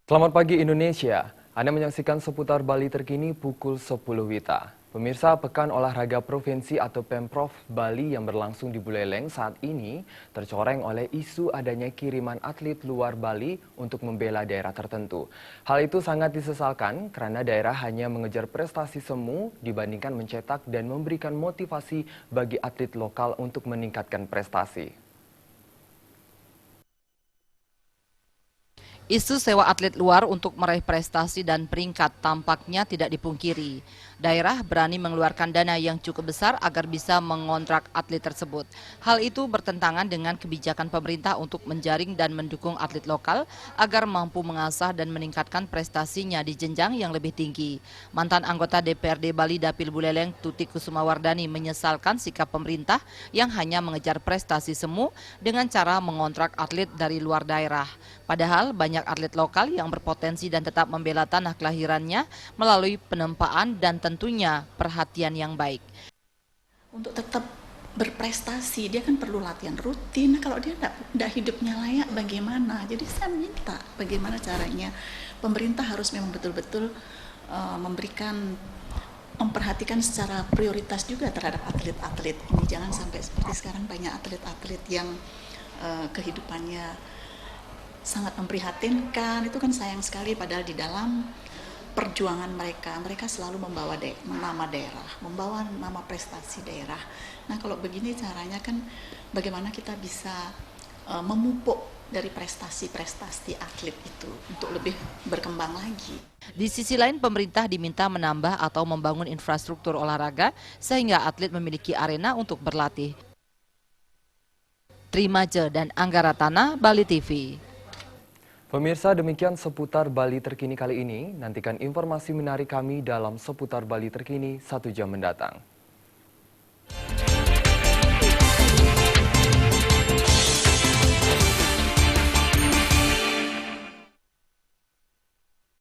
Selamat pagi Indonesia, Anda menyaksikan seputar Bali terkini pukul 10 WITA. Pemirsa, Pekan Olahraga Provinsi atau Pemprov Bali yang berlangsung di Buleleng saat ini tercoreng oleh isu adanya kiriman atlet luar Bali untuk membela daerah tertentu. Hal itu sangat disesalkan karena daerah hanya mengejar prestasi semu dibandingkan mencetak dan memberikan motivasi bagi atlet lokal untuk meningkatkan prestasi. Isu sewa atlet luar untuk meraih prestasi dan peringkat tampaknya tidak dipungkiri. Daerah berani mengeluarkan dana yang cukup besar agar bisa mengontrak atlet tersebut. Hal itu bertentangan dengan kebijakan pemerintah untuk menjaring dan mendukung atlet lokal agar mampu mengasah dan meningkatkan prestasinya di jenjang yang lebih tinggi. Mantan anggota DPRD Bali Dapil Buleleng Tutik Kusumawardani menyesalkan sikap pemerintah yang hanya mengejar prestasi semu dengan cara mengontrak atlet dari luar daerah. Padahal banyak atlet lokal yang berpotensi dan tetap membela tanah kelahirannya melalui penempaan dan tentunya perhatian yang baik. Untuk tetap berprestasi, dia kan perlu latihan rutin. Kalau dia tidak hidupnya layak, bagaimana? Jadi saya minta bagaimana caranya pemerintah harus memang betul-betul memperhatikan secara prioritas juga terhadap atlet-atlet ini. Jangan sampai seperti sekarang banyak atlet-atlet yang kehidupannya sangat memprihatinkan. Itu kan sayang sekali, padahal di dalam perjuangan mereka selalu membawa nama daerah, membawa nama prestasi daerah. Nah, kalau begini caranya kan bagaimana kita bisa memupuk dari prestasi-prestasi atlet itu untuk lebih berkembang lagi. Di sisi lain, pemerintah diminta menambah atau membangun infrastruktur olahraga sehingga atlet memiliki arena untuk berlatih. Trimaje dan Anggaratana, Bali TV. Pemirsa, demikian seputar Bali terkini kali ini. Nantikan informasi menarik kami dalam seputar Bali terkini 1 jam mendatang.